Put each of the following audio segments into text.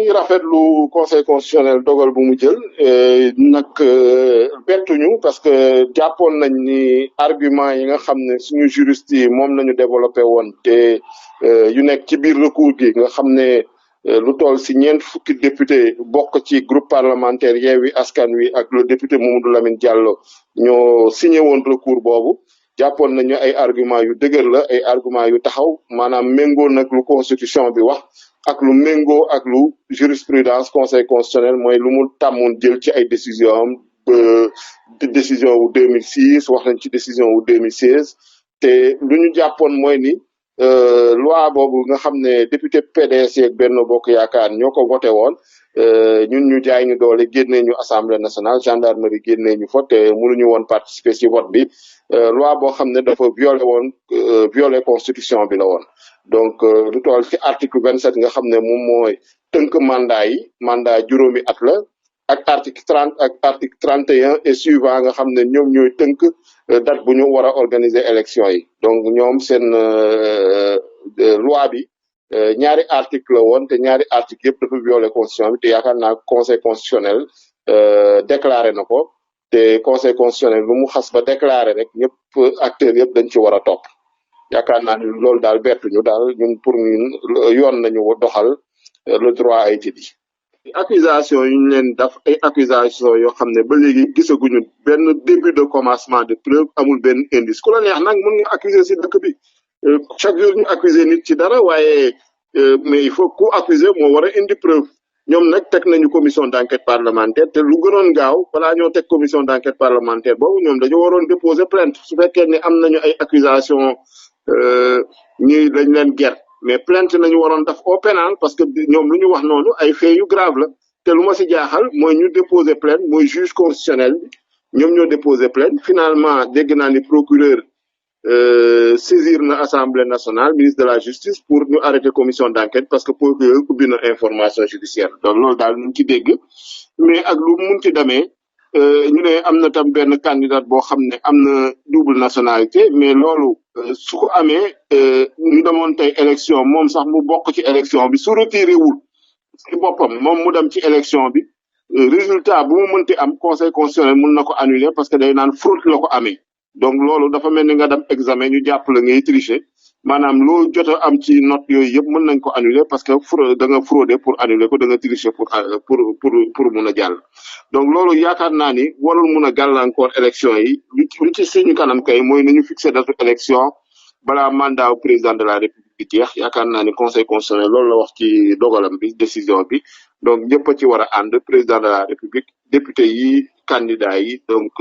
ngi rafetlu conseil constitutionnel dogal bu mu jël nag bettuñu parce que jàppoon nañ ni argument yi nga xam ne suñu juriste yi moom nañu développé woon te yu nekk ci biir recours gi nga xam ne lu toll si ñeent fukki député bokk ci groupe parlementaire Yewwi Askan Wi ak le député Mamadou Lamine Diallo ñoo signé woon recours boobu jàppoon nañu ay argument yu dëgër la ay argument yu taxaw maanaam méngoo nag lu constitution bi wax ak lu méngoo ak lu jurisprudence conseil constitutionnel mooy lu mu tàmmoon jël ci ay décision am décision wu 2006 wax nañ ci décision wu 2016 te lu ñu jàppoon mooy ni loi boobu nga xam ne député PDS yeeg Benno Bokk Yaakaar ñoo ko voté woon ñun ñu jaay ñu doole génnee ñu assemblée nationale gendarmerie génnee ñu fa te mënuñu woon participer ci vote bi loi boo xam ne dafa violé constitution bi la woon donc lu toll ci article 27 nga xam ne moom mooy tënk mandat juróomi at la ak article 30 ak article 31 et suivant nga xam ne ñoom ñooy tënk date bu ñu war a organiser élection yi donc ñoom seen loi bi ñaari article la woon te ñaari article yëpp dafa violé constitution bi te yaakaar naa conseil constitutionnel déclaré na ko te conseil constitutionnel lu mu xas ba déclaré rek ñëpp acteurs yëpp dañ ci war a topp yaakaar naa ni loolu daal bettuñu daal ñun pour ñun yoon nañu doxal le droit a été dit. accusation yu ñu leen daf ay accusation yoo xam ne ba léegi gisaguñu benn début de commencement de preuve amul benn indice ku la neex nag mën nga accuser si dëkk bi chaque jour ñu accuser nit ci dara waaye mais il faut ku accuser moo war a indi preuve ñoom nag teg nañu commission d'enquête parlementaire te lu gënoon gaaw balaa ñoo teg commission d'enquête parlementaire boobu ñoom dañu waroon déposer plainte su fekkee ne am nañu ay accusation ñi dañ leen ger mais plainte nañu waroon def au pénal parce que ñoom lu ñu wax noonu ay faits yu grave la te lu ma si jaaxal mooy ñu déposer plainte mooy juge constitutionnel bi ñoom ñoo déposer plainte finalement dégg naa ni procureur saisir na assemblée nationale ministre de la justice pour ñu arrêter commission d'enquête parce que procureur ubbi na information judiciaire donc loolu daal ñu ci dégg mais ak lu mun ci demee ñu ne am na tam benn candidat boo xam ne am na double nationalité mais loolu su ko amee ñu demoon tey élection moom sax mu bokk ci élection bi su retiré wul ci boppam moom mu dem ci élection bi résultat bu mu mënti am conseil constitutionnel mun na ko annuler parce que day naan fraude la ko amee donc loolu dafa mel ni nga dem examen ñu jàpp la ngay tricher maanaam loo jot a am ci note yooyu yëpp mën nañ ko annuler parce que da nga frauder pour annuler ko da nga tricher pour mun a jàll donc loolu yaakaar naa ni warul mun a gàllankoor élection yi lu ci suñu kanam kay mooy nañu fixer date élection balaa mandat président de la république jeex yaakaar naa ni conseil constitutionnel loolu la wax ci dogalam bi décision bi donc ñëpp a ci war a ànd président de la république député yi candidat yi donc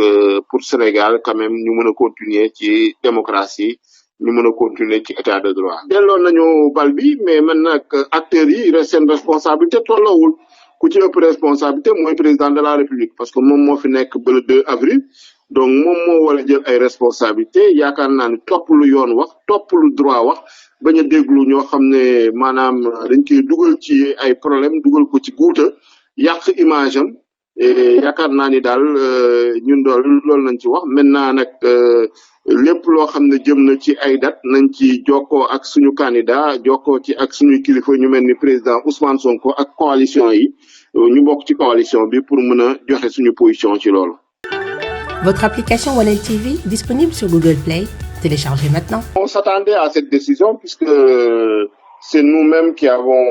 pour Sénégal quand même ñu mën a continuer ci démocratie ñu mën a continuer ci état de droit delloo nañu bal bi mais man nag acteurs yi seen responsabilité tolloowul ku ci ëpp responsabilité mooy président de la république parce que moom moo fi nekk ba le 2 avril donc moom moo war a jël ay responsabilité yaakaar naa ni topp lu yoon wax topp lu droit wax bañ a déglu ñoo xam ne maanaam dañ koy dugal ci ay problème dugal ko ci guuta yàq image am yaakaar naa ni daal ñun dool loolu nañ ci wax maintenant nag lépp loo xam ne jëm na ci ay date nañ ci jokkoo ak suñu candidat jokkoo ci ak suñu kilifa ñu mel ni président Ousmane Sonko ak coalition yi ñu bokk ci coalition bi pour mën a joxe suñu position ci loolu. Votre application Wallet TV disponible sur Google Play. Téléchargez maintenant. On s'attendait à cette décision puisque c'est nous-mêmes qui avons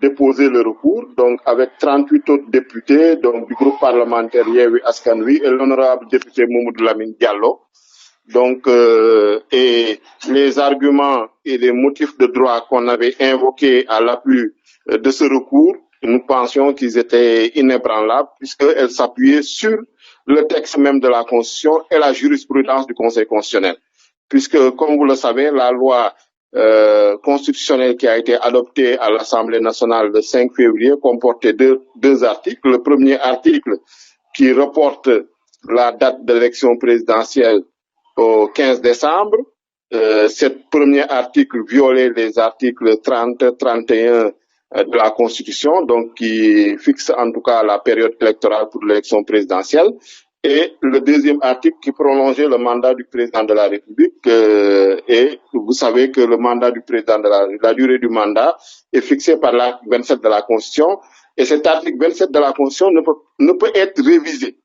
déposé le recours, donc avec 38 autres députés donc du groupe parlementaire Yewwi Askan Wi et l'honorable député Mamadou Lamine Diallo. Donc, et les arguments et les motifs de droit qu'on avait invoqués à l'appui de ce recours, nous pensions qu'ils étaient inébranlables puisqu'ils s'appuyaient sur le texte même de la Constitution et la jurisprudence du Conseil constitutionnel. Puisque, comme vous le savez, la loi constitutionnelle qui a été adoptée à l'Assemblée nationale le 5 février comportait deux articles. Le premier article qui reporte la date de l'élection présidentielle au 15 décembre. Cet premier article violait les articles 30, 31 de la Constitution, donc qui fixe en tout cas la période électorale pour l'élection présidentielle. Et le deuxième article qui prolongeait le mandat du président de la République. Et vous savez que le mandat du président la durée du mandat est fixée par l'article 27 de la Constitution. Et cet article 27 de la Constitution ne peut être révisé.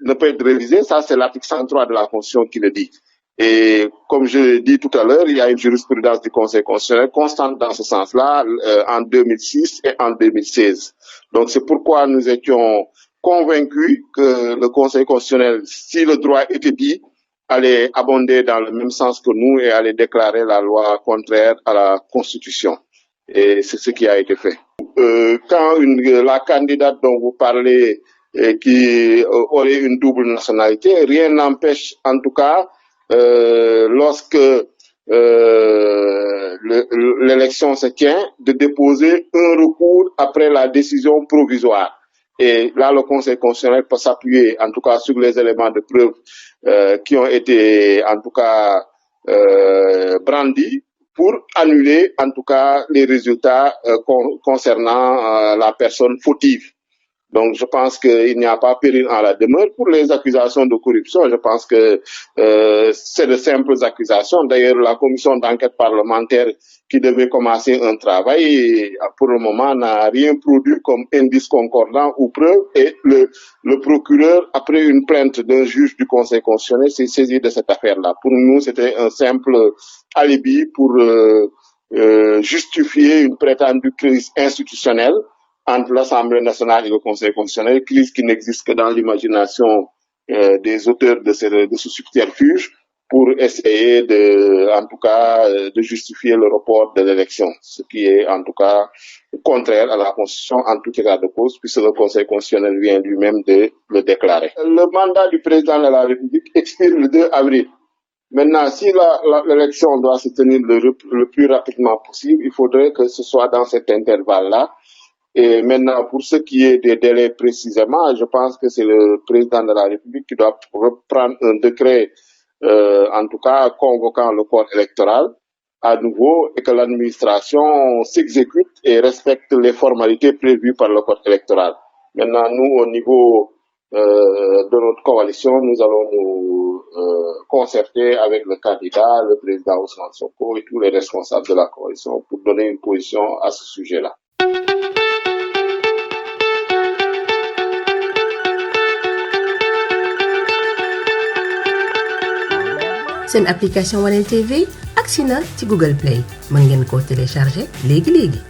Ne peut être révisé, ça c'est l'article 103 de la Constitution qui le dit. Et comme je l'ai dit tout à l'heure, il y a une jurisprudence du Conseil constitutionnel constante dans ce sens-là en 2006 et en 2016. Donc c'est pourquoi nous étions convaincus que le Conseil constitutionnel, si le droit était dit, allait abonder dans le même sens que nous et allait déclarer la loi contraire à la Constitution. Et c'est ce qui a été fait. Quand la candidate dont vous parlez qui aurait une double nationalité, rien n'empêche en tout cas lorsque l'élection se tient, de déposer un recours après la décision provisoire. Et là, le Conseil constitutionnel peut s'appuyer, en tout cas, sur les éléments de preuve qui ont été, en tout cas, brandis pour annuler, en tout cas, les résultats concernant la personne fautive. Donc, je pense qu'il n'y a pas péril en la demeure. Pour les accusations de corruption, je pense que c'est de simples accusations. D'ailleurs, la commission d'enquête parlementaire qui devait commencer un travail, pour le moment, n'a rien produit comme indice concordant ou preuve. Et le procureur, après une plainte d'un juge du Conseil constitutionnel, s'est saisi de cette affaire-là. Pour nous, c'était un simple alibi pour justifier une prétendue crise institutionnelle entre l'Assemblée nationale et le Conseil constitutionnel, crise qui n'existe que dans l'imagination des auteurs de ce subterfuge pour essayer en tout cas, de justifier le report de l'élection, ce qui est en tout cas contraire à la Constitution en tout état de cause, puisque le Conseil constitutionnel vient lui-même de le déclarer. Le mandat du président de la République expire le 2 avril. Maintenant, si l'élection doit se tenir le plus rapidement possible, il faudrait que ce soit dans cet intervalle-là. Et maintenant, pour ce qui est des délais précisément, je pense que c'est le président de la République qui doit reprendre un décret, en tout cas convoquant le corps électoral à nouveau et que l'administration s'exécute et respecte les formalités prévues par le corps électoral. Maintenant, nous, au niveau de notre coalition, nous allons nous concerter avec le candidat, le président Ousmane Sonko et tous les responsables de la coalition pour donner une position à ce sujet-là. seen application Wanel TV agsi na ci Google Play mën ngeen koo télécharger léegi-léegi